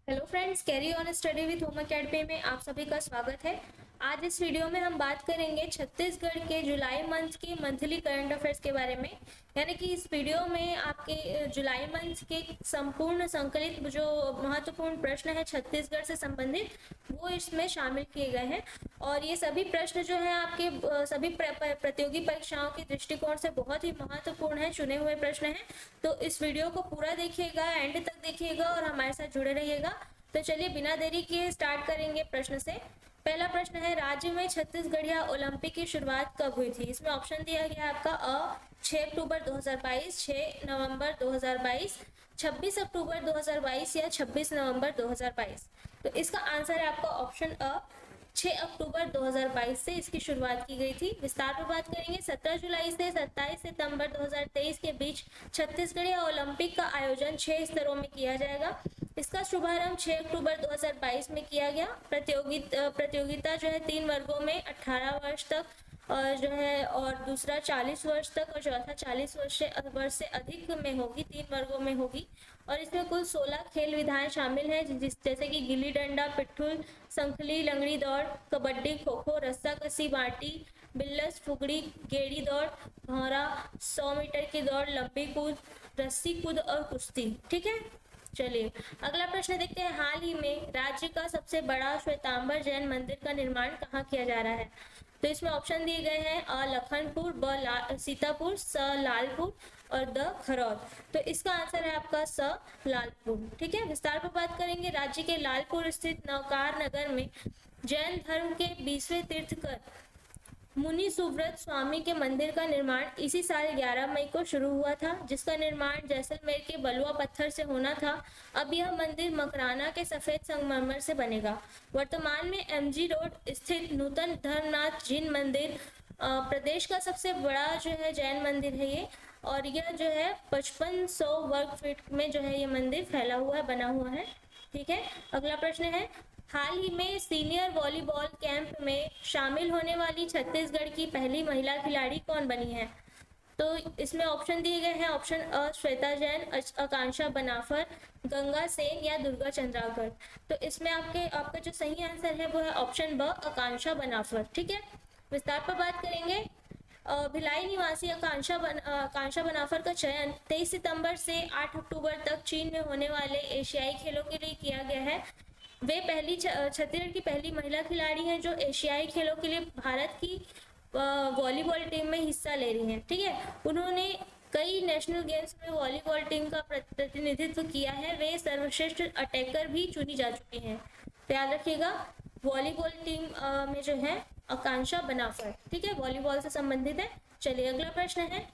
Hello friends, carry on study with home academy में आप सभी का स्वागत है। आज इस वीडियो में हम बात करेंगे छत्तीसगढ़ के जुलाई मंथ के मंथली करंट अफेयर्स के बारे में। यानी कि इस वीडियो में आपके जुलाई मंथ के संपूर्ण संकलित जो महत्वपूर्ण प्रश्न है छत्तीसगढ़ से संबंधित वो इसमें शामिल किए गए हैं। और ये सभी प्रश्न जो है आपके सभी प्रतियोगी परीक्षाओं के दृष्टिकोण से बहुत ही महत्वपूर्ण है, चुने हुए प्रश्न हैं। तो इस वीडियो को पूरा देखिएगा, एंड तक देखिएगा और हमारे साथ जुड़े रहिएगा। तो चलिए बिना देरी किए स्टार्ट करेंगे प्रश्न से। पहला प्रश्न है, राज्य में छत्तीसगढ़िया ओलंपिक की शुरुआत कब हुई थी? इसमें ऑप्शन दिया गया है आपका अ 6 अक्टूबर 2022, 6 नवंबर 2022, 26 अक्टूबर 2022 या 26 नवंबर 2022। तो इसका आंसर है आपका ऑप्शन अ 6 अक्टूबर 2022 से इसकी शुरुआत की गई थी। विस्तार पर बात करेंगे। 17 जुलाई से 27 सितंबर 2023 के बीच छत्तीसगढ़िया ओलंपिक का आयोजन 6 स्तरों में किया जाएगा। इसका शुभारंभ 6 अक्टूबर 2022 में किया गया। प्रतियोगिता जो है 3 वर्गों में 18 वर्ष तक और जो है और दूसरा 40 वर्ष तक और चौथा 40 वर्ष से अधिक में होगी, 3 वर्गों में होगी। और इसमें कुल 16 खेल विधाएं शामिल हैं, जैसे कि गिल्ली डंडा, पिट्ठूल, संखली, लंगड़ी दौड़, कबड्डी, खो खो, रस्सा कसी, बाटी, बिल्लस, फुगड़ी, गेड़ी दौड़, भौरा, 100 मीटर की दौड़, लंबी कूद, रस्सी कूद और कुश्ती। ठीक है, चलिए अगला प्रश्न देखते हैं। हाल ही में राज्य का सबसे बड़ा श्वेतांबर जैन मंदिर का निर्माण कहाँ किया जा रहा है? तो इसमें ऑप्शन दिए गए हैं अ लखनपुर, ब सीतापुर, स लालपुर और द खरौद। तो इसका आंसर है आपका स लालपुर। ठीक है, विस्तार पर बात करेंगे। राज्य के लालपुर स्थित नवकार नगर में जैन धर्म के 20वें तीर्थकर मुनि सुव्रत स्वामी के मंदिर का निर्माण इसी साल 11 मई को शुरू हुआ था, जिसका निर्माण जैसलमेर के बलुआ पत्थर से होना था। अब यह मंदिर मकराना के सफेद संगमरमर से बनेगा। वर्तमान में एमजी रोड स्थित नूतन धर्मनाथ जैन मंदिर प्रदेश का सबसे बड़ा जो है जैन मंदिर है ये। और यह जो है 5500 वर्ग फीट में जो है ये मंदिर फैला हुआ है, बना हुआ है। ठीक है, अगला प्रश्न है, हाल ही में सीनियर वॉलीबॉल कैंप में शामिल होने वाली छत्तीसगढ़ की पहली महिला खिलाड़ी कौन बनी है? तो इसमें ऑप्शन दिए गए हैं। ऑप्शन अ श्वेता जैन, आकांक्षा बनाफर, गंगा सेन या दुर्गा चंद्राकर। तो इसमें आपका जो सही आंसर है वो है ऑप्शन ब आकांक्षा बनाफर। ठीक है, विस्तार पर बात करेंगे। भिलाई निवासी आकांक्षा बनाफर का चयन 23 सितंबर से 8 अक्टूबर तक चीन में होने वाले एशियाई खेलों के लिए किया गया है। वे छत्तीसगढ़ की पहली महिला खिलाड़ी हैं जो एशियाई खेलों के लिए भारत की वॉलीबॉल टीम में हिस्सा ले रही हैं। ठीक है, उन्होंने कई नेशनल गेम्स में वॉलीबॉल टीम का प्रतिनिधित्व किया है। वे सर्वश्रेष्ठ अटैकर भी चुनी जा चुकी हैं। तो याद रखिएगा, वॉलीबॉल टीम में जो है आकांक्षा बनाफर। ठीक है, वॉलीबॉल से संबंधित है। चलिए अगला प्रश्न है,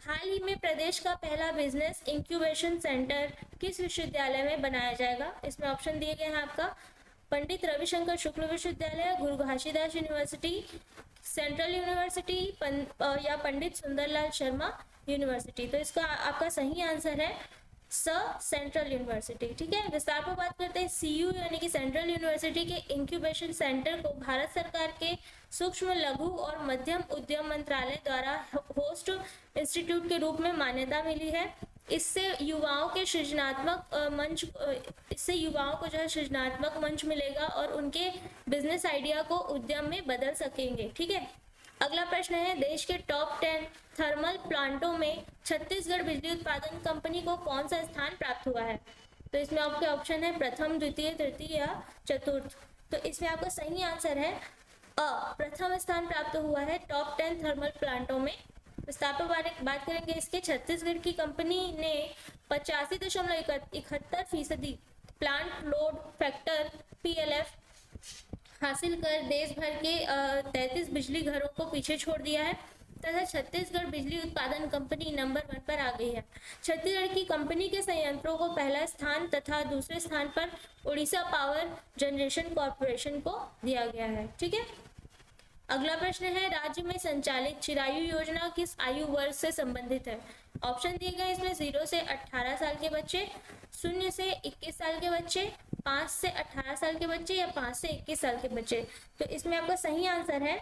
हाल ही में प्रदेश का पहला बिजनेस इंक्यूबेशन सेंटर किस विश्वविद्यालय में बनाया जाएगा? इसमें ऑप्शन दिए गए हैं आपका पंडित रविशंकर शुक्ल विश्वविद्यालय, गुरु घासीदास यूनिवर्सिटी, सेंट्रल यूनिवर्सिटी या पंडित सुंदरलाल शर्मा यूनिवर्सिटी। तो इसका आपका सही आंसर है स सेंट्रल यूनिवर्सिटी। ठीक है, विस्तार पर बात करते हैं। सीयू यानी कि सेंट्रल यूनिवर्सिटी के इंक्यूबेशन सेंटर को भारत सरकार के सूक्ष्म लघु और मध्यम उद्यम मंत्रालय द्वारा होस्ट इंस्टीट्यूट के रूप में मान्यता मिली है। इससे युवाओं के इससे युवाओं को जो है सृजनात्मक मंच मिलेगा और उनके बिजनेस आइडिया को उद्यम में बदल सकेंगे। ठीक है, अगला प्रश्न है, देश के टॉप 10 थर्मल प्लांटों में छत्तीसगढ़ बिजली उत्पादन कंपनी को कौन सा स्थान प्राप्त हुआ है? तो इसमें आपके ऑप्शन है प्रथम, द्वितीय, तृतीय या चतुर्थ। तो इसमें आपका सही आंसर है अ प्रथम स्थान प्राप्त हुआ है टॉप 10 थर्मल प्लांटों में। विस्तार पर बात करेंगे इसके। छत्तीसगढ़ की कंपनी ने 85.71% प्लांट लोड फैक्टर PLF हासिल कर देश भर के 33 बिजली घरों को पीछे छोड़ दिया है तथा छत्तीसगढ़ बिजली उत्पादन कंपनी नंबर 1 पर आ गई है। छत्तीसगढ़ की कंपनी के संयंत्रों को पहला स्थान तथा दूसरे स्थान पर उड़ीसा पावर जनरेशन कॉर्पोरेशन को दिया गया है। ठीक है, अगला प्रश्न है, राज्य में संचालित चिरायु योजना किस आयु वर्ग से संबंधित है? ऑप्शन दिए गए इसमें 0 से 18 साल के बच्चे, 0 से 21 साल के बच्चे, 5 से 18 साल के बच्चे या 5 से 21 साल के बच्चे। तो इसमें आपका सही आंसर है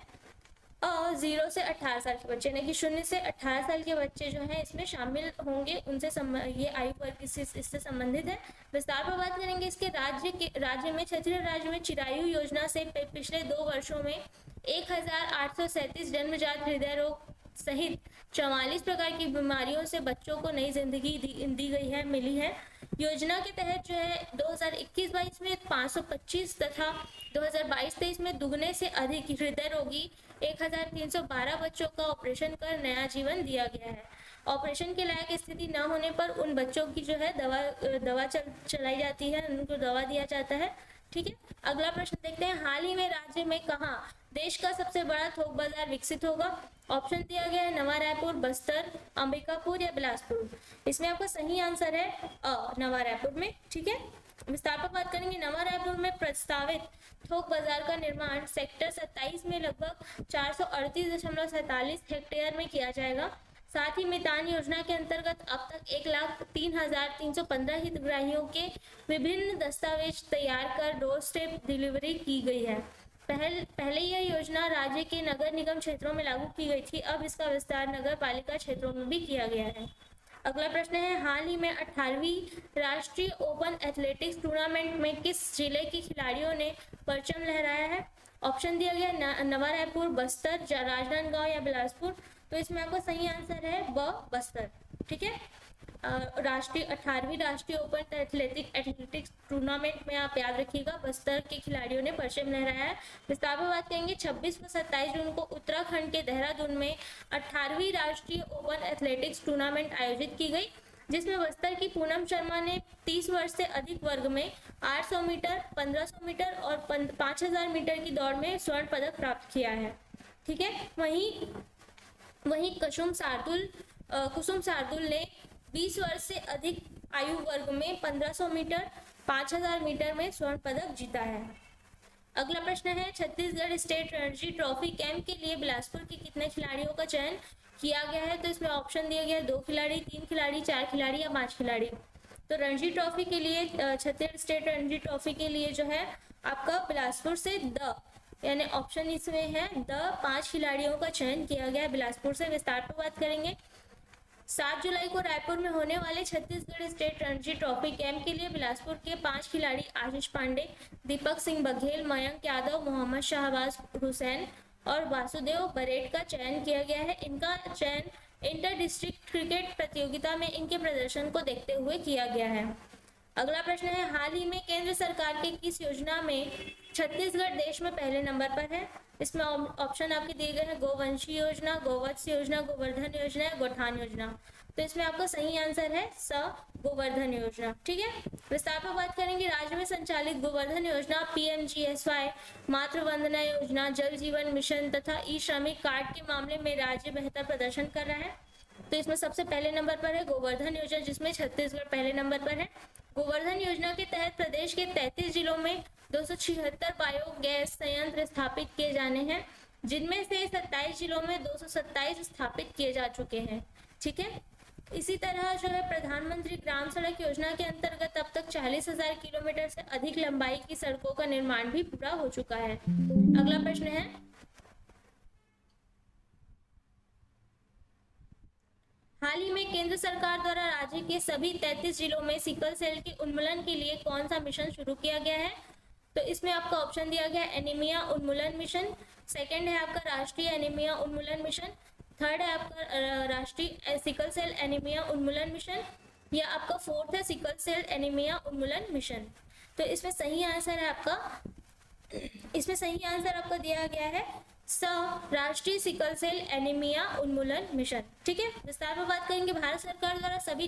0 से 18 साल के बच्चे, यानी कि 0 से 18 साल के बच्चे जो हैं इसमें शामिल होंगे, उनसे ये आयु वर्ग इससे संबंधित है। विस्तार पर बात करेंगे इसके। राज्य में छत्तीसगढ़ राज्य में चिरायु योजना से पिछले 2 वर्षों में 1837 जन्मजात हृदय रोग सहित 44 प्रकार की बीमारियों से बच्चों को नई जिंदगी दी गई है, मिली है। योजना के तहत जो है 2021-22 में 525 तथा 2022-23 में दुगने से अधिक हृदय रोगी 1312 बच्चों का ऑपरेशन कर नया जीवन दिया गया है। ऑपरेशन के लायक स्थिति न होने पर उन बच्चों की जो है दवा चलाई जाती है, उनको दवा दिया जाता है। ठीक है, अगला प्रश्न देखते हैं। हाल ही में राज्य में कहाँ देश का सबसे बड़ा थोक बाजार विकसित होगा? ऑप्शन दिया गया है नवा रायपुर, बस्तर, अंबिकापुर या बिलासपुर। इसमें आपका सही आंसर है नवा रायपुर में। ठीक है, विस्तार पर बात करेंगे। नवा रायपुर में प्रस्तावित थोक बाजार का निर्माण सेक्टर 27 में लगभग 438.47 हेक्टेयर में किया जाएगा। साथ ही मितान योजना के अंतर्गत अब तक 1,03,315 हितग्राहियों के विभिन्न दस्तावेज तैयार कर डोर स्टेप डिलीवरी की गई है। पहले यह योजना राज्य के नगर निगम क्षेत्रों में लागू की गई थी, अब इसका विस्तार नगर पालिका क्षेत्रों में भी किया गया है। अगला प्रश्न है। हाल ही में 18वीं राष्ट्रीय ओपन एथलेटिक्स टूर्नामेंट में किस जिले के खिलाड़ियों ने परचम लहराया है? ऑप्शन दिया गया नवा रायपुर, बस्तर, राजनांदगांव या बिलासपुर। तो इसमें आपका सही आंसर है बस्तर। ठीक है, 18वीं राष्ट्रीय ओपन एथलेटिक्स टूर्नामेंट में आप याद रखिएगा बस्तर के खिलाड़ियों ने परचम लहराया है। विस्तार में बात करेंगे। 26 व 27 जून को उत्तराखंड के देहरादून में 18वीं राष्ट्रीय ओपन एथलेटिक्स टूर्नामेंट आयोजित की गई, जिसमें बस्तर की पूनम शर्मा ने 30 वर्ष से अधिक वर्ग में 800 मीटर, 1500 मीटर और 5000 मीटर की दौड़ में स्वर्ण पदक प्राप्त किया है। ठीक है, वहीं कुसुम शार्दुल ने 20 वर्ष से अधिक आयु वर्ग में 1500 मीटर, 5000 मीटर में स्वर्ण पदक जीता है। अगला प्रश्न है। Chhattisgarh state Ranji trophy camp के लिए बिलासपुर के कितने खिलाड़ियों का चयन किया गया है? तो इसमें ऑप्शन दिया गया है 2 खिलाड़ी, 3 खिलाड़ी, 4 खिलाड़ी या 5 खिलाड़ी। तो रणजी ट्रॉफी के लिए छत्तीसगढ़ स्टेट रणजी ट्रॉफी के लिए जो है आपका बिलासपुर से यानी ऑप्शन इसमें है 5 खिलाड़ियों का चयन किया गया है बिलासपुर से। विस्तार पर बात करेंगे। 7 जुलाई को रायपुर में होने वाले Chhattisgarh state Ranji trophy camp के लिए बिलासपुर के 5 खिलाड़ी आशीष पांडे, दीपक सिंह बघेल, मयंक यादव, मोहम्मद शाहबाज हुसैन और वासुदेव बरेट का चयन किया गया है। इनका चयन इंटर डिस्ट्रिक्ट क्रिकेट प्रतियोगिता में इनके प्रदर्शन को देखते हुए किया गया है। अगला प्रश्न है। हाल ही में केंद्र सरकार के किस योजना में छत्तीसगढ़ देश में पहले नंबर पर है? इसमें ऑप्शन आपके दिए गए हैं गोवंशी योजना, गोवत्स योजना, गोवर्धन योजना या गौठान योजना। तो इसमें आपका सही आंसर है गोवर्धन योजना। ठीक है, विस्तार पर बात करेंगे। राज्य में संचालित गोवर्धन योजना, PMGSY, मातृ वंदना योजना, जल जीवन मिशन तथा ई श्रमिक कार्ड के मामले में राज्य बेहतर प्रदर्शन कर रहा है। तो इसमें सबसे पहले नंबर पर है गोवर्धन योजना, जिसमें छत्तीसगढ़ पहले नंबर पर है। गोवर्धन योजना के तहत प्रदेश के 33 जिलों में 276 बायोगैस संयंत्र स्थापित किए जाने हैं, जिनमें से 27 जिलों में 227 स्थापित किए जा चुके हैं। ठीक है, इसी तरह जो है प्रधानमंत्री ग्राम सड़क योजना के अंतर्गत अब तक 40,000 किलोमीटर से अधिक लंबाई की सड़कों का निर्माण भी पूरा हो चुका है। अगला प्रश्न है। हाल ही में केंद्र सरकार द्वारा राज्य के सभी 33 जिलों में सिकल सेल के उन्मूलन के लिए कौन सा मिशन शुरू किया गया है? तो इसमें आपका ऑप्शन दिया गया एनीमिया उन्मूलन मिशन, सेकंड है आपका राष्ट्रीय एनीमिया उन्मूलन मिशन, थर्ड है आपका राष्ट्रीय सिकल सेल एनीमिया उन्मूलन मिशन, या आपका फोर्थ है सिकल सेल एनीमिया उन्मूलन मिशन। तो इसमें सही आंसर आपका दिया गया है राष्ट्रीय सिकल सेल एनीमिया उन्मूलन मिशन। ठीक है, विस्तार में बात करेंगे। भारत सरकार द्वारा सभी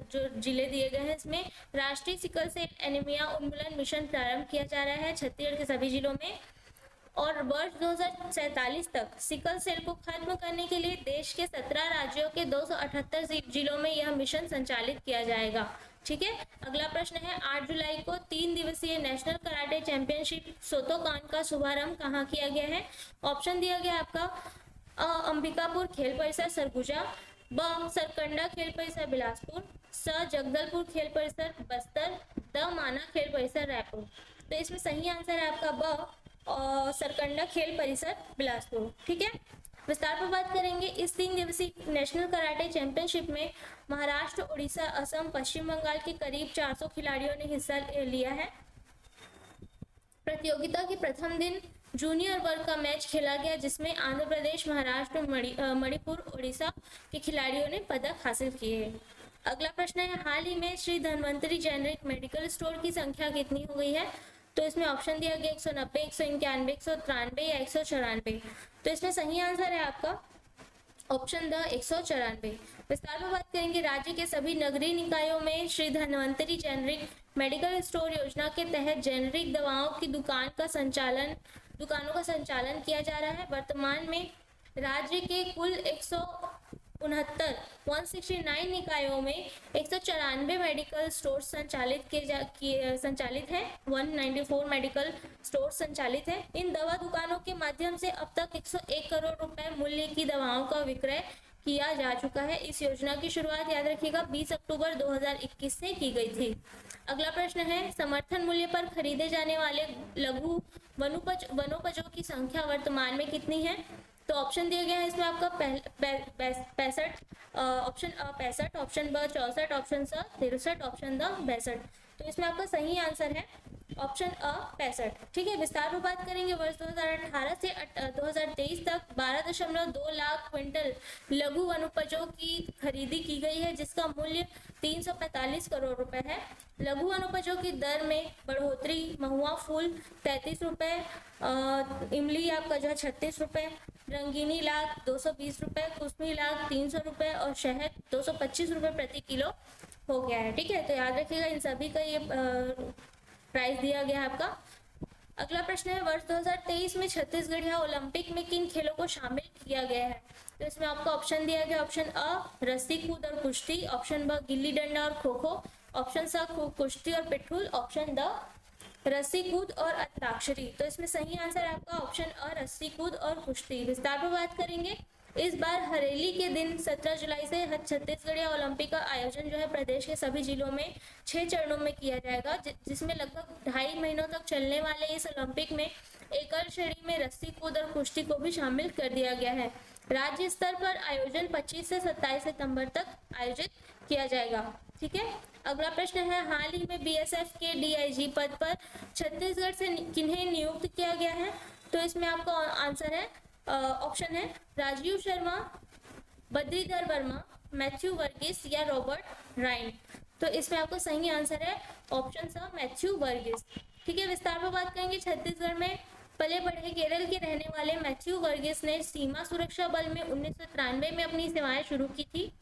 जो जिले दिए गए हैं इसमें राष्ट्रीय सिकल सेल एनीमिया उन्मूलन मिशन प्रारंभ किया जा रहा है छत्तीसगढ़ के सभी जिलों में, और वर्ष 2047 तक सिकल सेल को खत्म करने के लिए देश के 17 राज्यों के 278 जिलों में यह मिशन संचालित किया जाएगा। ठीक है, अगला प्रश्न है। 8 जुलाई को 3 दिवसीय नेशनल कराटे चैंपियनशिप सोतोकान का शुभारंभ कहाँ किया गया है? ऑप्शन दिया गया आपका अंबिकापुर खेल परिसर सरगुजा, ब सरकंडा खेल परिसर बिलासपुर, स जगदलपुर खेल परिसर बस्तर, द माना खेल परिसर रायपुर। तो इसमें सही आंसर है आपका ब और सरकंडा खेल परिसर बिलासपुर। ठीक है, विस्तार पर बात करेंगे। इस 3 दिवसीय नेशनल कराटे चैंपियनशिप में महाराष्ट्र, उड़ीसा, असम, पश्चिम बंगाल के करीब 400 खिलाड़ियों ने हिस्सा लिया है। प्रतियोगिता के प्रथम दिन जूनियर वर्ग का मैच खेला गया, जिसमें आंध्र प्रदेश, महाराष्ट्र, मणिपुर, उड़ीसा के खिलाड़ियों ने पदक हासिल किए। अगला प्रश्न है, हाल ही में Shri Dhanvantari generic medical store की संख्या कितनी हो गई है? तो इसमें ऑप्शन दिया गया 190, 191, 193 या 194। तो इसमें सही आंसर है आपका ऑप्शन द 194। विस्तार में बात करेंगे। राज्य के सभी नगरीय निकायों में Shri Dhanvantari generic medical store योजना के तहत जेनेरिक दवाओं की दुकानों का संचालन किया जा रहा है। वर्तमान में राज्य के कुल 169 निकायों में 194 मेडिकल स्टोर संचालित हैं। 194 मेडिकल स्टोर संचालित है। इन दवा दुकानों के माध्यम से अब तक 101 करोड़ रुपए मूल्य की दवाओं का विक्रय किया जा चुका है। इस योजना की शुरुआत, याद रखिएगा, 20 अक्टूबर 2021 से की गई थी। अगला प्रश्न है, समर्थन मूल्य पर खरीदे जाने वाले लघु वनोपजों की संख्या वर्तमान में कितनी है? तो ऑप्शन दिया गया है इसमें आपका 65, ऑप्शन अ 65, ऑप्शन ब 64, ऑप्शन स 63, ऑप्शन द 62। तो इसमें आपका सही आंसर है ऑप्शन अ 65। ठीक है, विस्तार में बात करेंगे। वर्ष 2018 से 2023 तक 12.2 लाख क्विंटल लघु वनोपजों की खरीदी की गई है, जिसका मूल्य 345 करोड़ रुपए है। लघु वनोपजों की दर में बढ़ोतरी, महुआ फूल 33 रुपए, इमली आपका जो है 36 रुपए, रंगीनी लाख 220 रुपए, कुसमी लाख 300 रुपए और शहद 225 रुपए प्रति किलो हो गया है। ठीक है, तो याद रखिएगा इन सभी का ये प्राइस दिया गया है आपका। अगला प्रश्न है, वर्ष 2023 में छत्तीसगढ़िया ओलंपिक में किन खेलों को शामिल किया गया है? तो इसमें आपका ऑप्शन दिया गया, ऑप्शन अ रस्सी कूद और कुश्ती, ऑप्शन ब गिल्ली डंडा और खो खो, ऑप्शन स कुश्ती और पिट्ठूल, ऑप्शन द रस्सी कूद और अंताक्षरी। तो इसमें सही आंसर आपका ऑप्शन अ रस्सी कूद और कुश्ती। विस्तार पर बात करेंगे। इस बार हरेली के दिन 17 जुलाई से छत्तीसगढ़िया ओलंपिक का आयोजन जो है प्रदेश के सभी जिलों में 6 चरणों में किया जाएगा, जिसमें लगभग 2.5 महीनों तक चलने वाले इस ओलंपिक में एकल श्रेणी में रस्सी कूद और कुश्ती को भी शामिल कर दिया गया है। राज्य स्तर पर आयोजन 25 से 27 सितंबर तक आयोजित किया जाएगा। ठीक है, अगला प्रश्न है, हाल ही में बीएसएफ के डीआईजी पद पर छत्तीसगढ़ से किन्हें नियुक्त किया गया है? तो इसमें आपका आंसर है ऑप्शन है राजीव शर्मा, बद्रीधर वर्मा, मैथ्यू वर्गीस या रॉबर्ट राइन। तो इसमें आपका सही आंसर है ऑप्शन स मैथ्यू वर्गीस। ठीक है, विस्तार पर बात करेंगे। छत्तीसगढ़ में पले बढ़े केरल के रहने वाले मैथ्यू वर्गीस ने सीमा सुरक्षा बल में 1993 में अपनी सेवाएं शुरू की थी।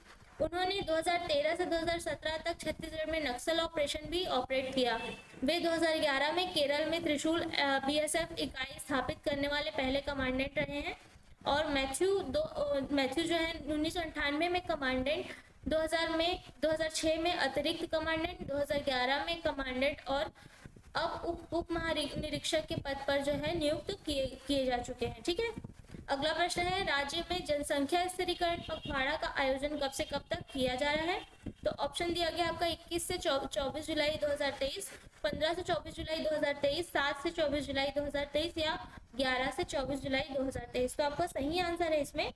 उन्होंने 2013 से 2017 तक छत्तीसगढ़ में नक्सल ऑपरेशन भी ऑपरेट किया। वे 2011 में केरल में त्रिशूल बीएसएफ इकाई स्थापित करने वाले पहले कमांडेंट रहे हैं। और मैथ्यू जो है 1998 में कमांडेंट, 2006 में अतिरिक्त कमांडेंट, 2011 में कमांडेंट और अब उप महानिरीक्षक के पद पर जो है नियुक्त किए जा चुके हैं। ठीक है, अगला प्रश्न है, राज्य में जनसंख्या स्थिरीकरण पखवाड़ा का आयोजन कब से कब तक किया जा रहा है? तो ऑप्शन दिया गया आपका 21 से 24 जुलाई 2023, 15 से 24 जुलाई 2023, 7 से 24 जुलाई 2023 या 11 से 24 जुलाई 2023। तो आपका सही आंसर है इसमें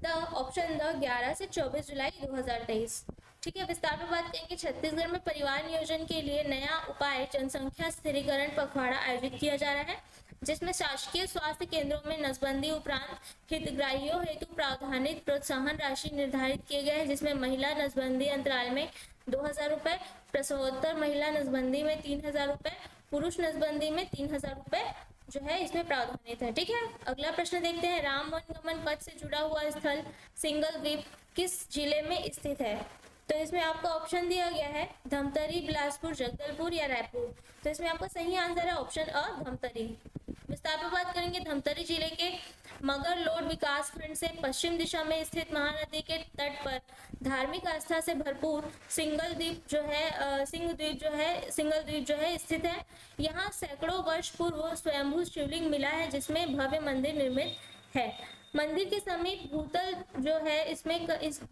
ऑप्शन द 11 से 24 जुलाई 2023। ठीक है, विस्तार में बात करेंगे। छत्तीसगढ़ में परिवार नियोजन के लिए नया उपाय जनसंख्या स्थिरीकरण पखवाड़ा आयोजित किया जा रहा है, जिसमें शासकीय स्वास्थ्य केंद्रों में नसबंदी उपरांत हितग्राहियों हेतु प्रावधानित प्रोत्साहन राशि निर्धारित किए गए हैं, जिसमें महिला नसबंदी अंतराल में 2,000 रुपए, प्रसवोत्तर महिला नसबंदी में 3,000 रुपए, पुरुष नसबंदी में 3,000 रुपए जो है इसमें प्रावधानित है। ठीक है, अगला प्रश्न देखते हैं, राम वनगमन पथ से जुड़ा हुआ स्थल सिंगल द्वीप किस जिले में स्थित है? तो इसमें आपका ऑप्शन दिया गया है धमतरी, बिलासपुर, जगदलपुर या रायपुर। तो इसमें आपका सही आंसर है ऑप्शन अ धमतरी। विस्तार पर बात करेंगे। धमतरी जिले के मगर लोड विकास खंड से पश्चिम दिशा में स्थित महानदी के तट पर धार्मिक आस्था से भरपूर सिंगल द्वीप जो है स्थित है। यहाँ सैकड़ों वर्ष पूर्व स्वयंभू शिवलिंग मिला है, जिसमें भव्य मंदिर निर्मित है। मंदिर के समीप भूतल जो है इस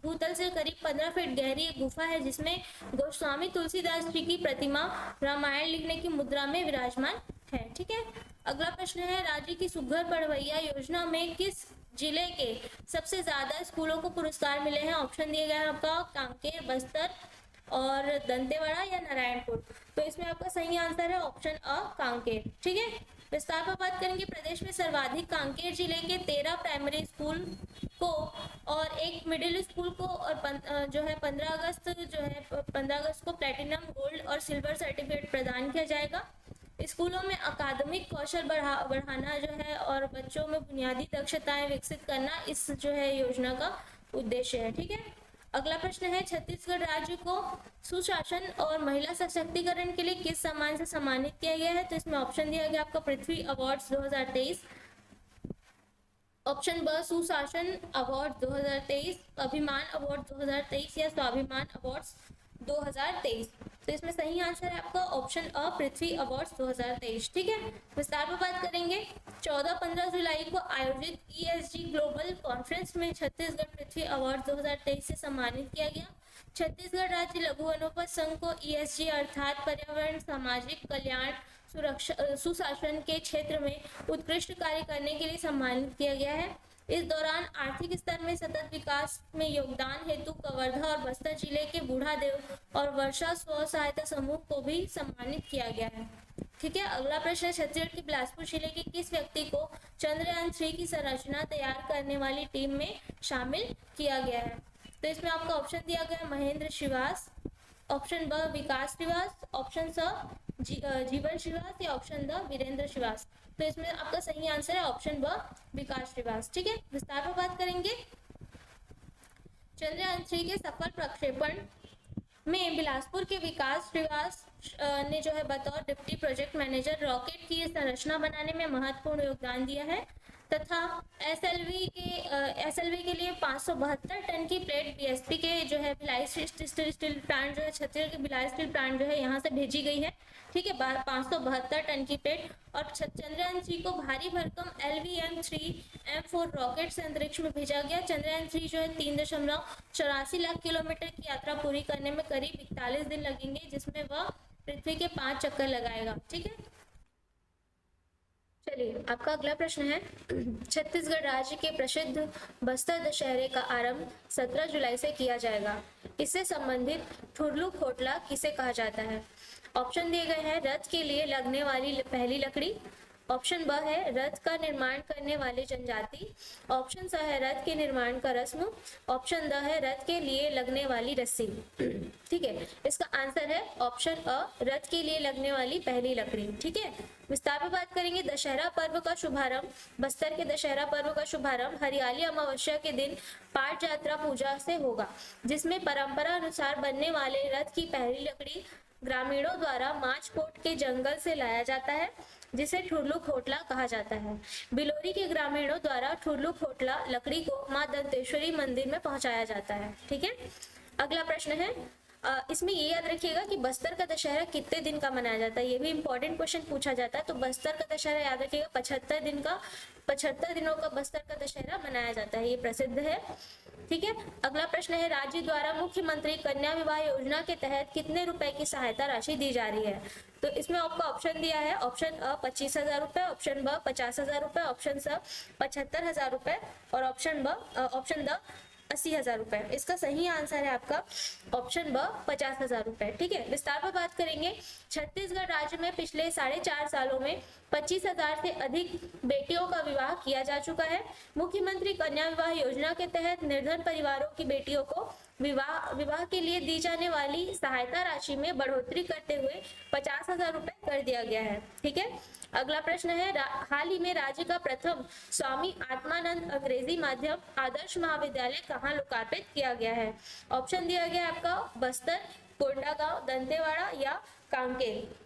भूतल से करीब 15 फीट गहरी एक गुफा है, जिसमें गोस्वामी तुलसीदास जी की प्रतिमा रामायण लिखने की मुद्रा में विराजमान है। ठीक है, अगला प्रश्न है राज्य की सुघ्घर पढ़वैया योजना में किस जिले के सबसे ज्यादा स्कूलों को पुरस्कार मिले हैं? ऑप्शन दिए गए हैं आपका कांकेर, बस्तर और दंतेवाड़ा या नारायणपुर। तो इसमें आपका सही आंसर है ऑप्शन अ कांकेर। ठीक है, विस्तार पर बात करेंगे। प्रदेश में सर्वाधिक कांकेर जिले के 13 प्राइमरी स्कूल को और एक मिडिल स्कूल को और 15 अगस्त को प्लेटिनम, गोल्ड और सिल्वर सर्टिफिकेट प्रदान किया जाएगा। स्कूलों में अकादमिक कौशल बढ़ाना जो है और बच्चों में बुनियादी दक्षताएं विकसित करना इस जो है योजना का उद्देश्य है। ठीक है, अगला प्रश्न है छत्तीसगढ़ राज्य को सुशासन और महिला सशक्तिकरण के लिए किस सम्मान से सम्मानित किया गया है? तो इसमें ऑप्शन दिया गया आपका पृथ्वी अवार्ड्स 2023, ऑप्शन ब सुशासन अवार्ड 2023, अभिमान अवार्ड 2023 या स्वाभिमान अवार्ड्स 2023। तो इसमें सही आंसर है आपका ऑप्शन अ पृथ्वी अवार्ड्स 2023। ठीक है, विस्तार पर बात करेंगे। 14-15 जुलाई को आयोजित ESG ग्लोबल कॉन्फ्रेंस में छत्तीसगढ़ पृथ्वी अवार्ड 2023 से सम्मानित किया गया। छत्तीसगढ़ राज्य लघु वनोपज संघ को ESG अर्थात पर्यावरण, सामाजिक कल्याण, सुरक्षा, सुशासन के क्षेत्र में उत्कृष्ट कार्य करने के लिए सम्मानित किया गया है। इस दौरान आर्थिक स्तर में सतत विकास में योगदान हेतु कवर्धा और बस्तर जिले के बूढ़ादेव और वर्षा स्व सहायता समूह को भी सम्मानित किया गया है। ठीक है, अगला प्रश्न है छत्तीसगढ़ के बिलासपुर जिले के किस व्यक्ति को चंद्रयान 3 की संरचना तैयार करने वाली टीम में शामिल किया गया है? तो इसमें आपका ऑप्शन दिया गया महेंद्र श्रीवास, ऑप्शन ब विकास श्रीवास, ऑप्शन स जीवन श्रीवास या ऑप्शन द वीरेंद्र श्रीवास। तो इसमें आपका सही आंसर है ऑप्शन ब विकास श्रीवास। ठीक है, विस्तार पर बात करेंगे। चंद्रयान 3 के सफल प्रक्षेपण में बिलासपुर के विकास श्रीवास ने जो है बतौर डिप्टी प्रोजेक्ट मैनेजर रॉकेट की स्थिरता बनाने में महत्वपूर्ण योगदान दिया है तथा एसएलवी के लिए 572 टन की प्लेट बीएसपी के जो है भिलाई स्टील प्लांट जो है छत्तीसगढ़ के भिलाई स्टील प्लांट जो है यहाँ से भेजी गई है। ठीक है, 572 टन की प्लेट और चंद्रयान 3 को भारी भरकम LVM-3M4 रॉकेट से अंतरिक्ष में भेजा गया। चंद्रयान 3 जो है 3.84 लाख किलोमीटर की यात्रा पूरी करने में करीब 41 दिन लगेंगे, जिसमें वह पृथ्वी के 5 चक्कर लगाएगा। ठीक है, चलिए आपका अगला प्रश्न है छत्तीसगढ़ राज्य के प्रसिद्ध बस्तर दशहरे का आरंभ 17 जुलाई से किया जाएगा। इससे संबंधित ठुरलू खोटला किसे कहा जाता है? ऑप्शन दिए गए हैं रथ के लिए लगने वाली पहली लकड़ी, ऑप्शन ब है रथ का निर्माण करने वाले जनजाति, ऑप्शन स है रथ के निर्माण का रस्म, ऑप्शन द है रथ के लिए लगने वाली रस्सी। ठीक है, इसका आंसर है ऑप्शन अ रथ के लिए लगने वाली पहली लकड़ी। ठीक है, विस्तार में बात करेंगे। दशहरा पर्व का शुभारंभ बस्तर के दशहरा पर्व का शुभारंभ हरियाली अमावस्या के दिन पाठ यात्रा पूजा से होगा, जिसमें परंपरा अनुसार बनने वाले रथ की पहली लकड़ी ग्रामीणों द्वारा माचकोट के जंगल से लाया जाता है, जिसे ठुरलू खोटला कहा जाता है। बिलोरी के ग्रामीणों द्वारा ठुरलू खोटला लकड़ी को मां दंतेश्वरी मंदिर में पहुंचाया जाता है। ठीक है, अगला प्रश्न है इसमें ये याद रखिएगा कि बस्तर का दशहरा कितने दिन का मनाया जाता है, ये भी इंपॉर्टेंट क्वेश्चन पूछा जाता है। तो बस्तर का दशहरा याद रखिएगा 75 दिनों का बस्तर का दशहरा मनाया जाता है, ये प्रसिद्ध है। ठीक है, अगला प्रश्न है राज्य द्वारा मुख्यमंत्री कन्या विवाह योजना के तहत कितने रुपए की सहायता राशि दी जा रही है? तो इसमें आपका ऑप्शन दिया है ऑप्शन अ 25,000 रुपए, ऑप्शन ब 50,000 रुपए, ऑप्शन स 75,000 रुपए और ऑप्शन द 80,000 रुपए। इसका सही आंसर है आपका ऑप्शन ब 50,000 रुपए। ठीक है, विस्तार पर बात करेंगे। छत्तीसगढ़ राज्य में पिछले 4.5 सालों में 25,000 से अधिक बेटियों का विवाह किया जा चुका है। मुख्यमंत्री कन्या विवाह योजना के तहत निर्धन परिवारों की बेटियों को विवाह के लिए दी जाने वाली सहायता राशि में बढ़ोतरी करते हुए 50,000 रुपए कर दिया गया है। ठीक है, अगला प्रश्न है हाल ही में राज्य का प्रथम स्वामी आत्मानंद अंग्रेजी माध्यम आदर्श महाविद्यालय कहाँ लोकार्पित किया गया है? ऑप्शन दिया गया आपका बस्तर, कोंडागांव, दंतेवाड़ा या कांकेर।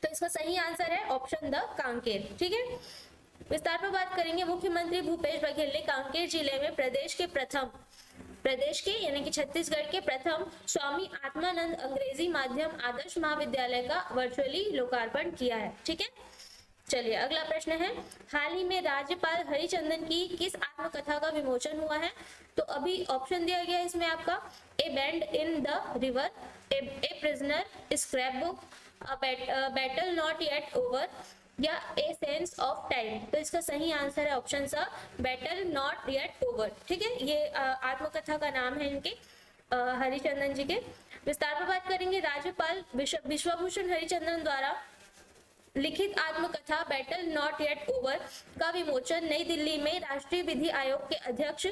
तो इसका सही आंसर है ऑप्शन द कांकेर। ठीक है, विस्तार पर बात करेंगे। मुख्यमंत्री भूपेश बघेल ने कांकेर जिले में प्रदेश के यानी कि छत्तीसगढ़ के प्रथम स्वामी आत्मानंद अंग्रेजी माध्यम आदर्श महाविद्यालय का वर्चुअली लोकार्पण किया है। ठीक है, चलिए अगला प्रश्न है हाल ही में राज्यपाल हरिचंदन की किस आत्मकथा का विमोचन हुआ है? तो अभी ऑप्शन दिया गया है इसमें आपका A band in the river, A prisoner, scrap book, battle not yet over, या ए सेंस ऑफ टाइम? तो इसका सही आंसर है ऑप्शन सा, बैटल नॉट येट ओवर। ठीक है, ये आत्मकथा का नाम है इनके, हरिचंदन जी के। विस्तार पर बात करेंगे, राज्यपाल विश्वभूषण हरिचंदन द्वारा लिखित आत्मकथा बैटल नॉट येट ओवर का विमोचन नई दिल्ली में राष्ट्रीय विधि आयोग के अध्यक्ष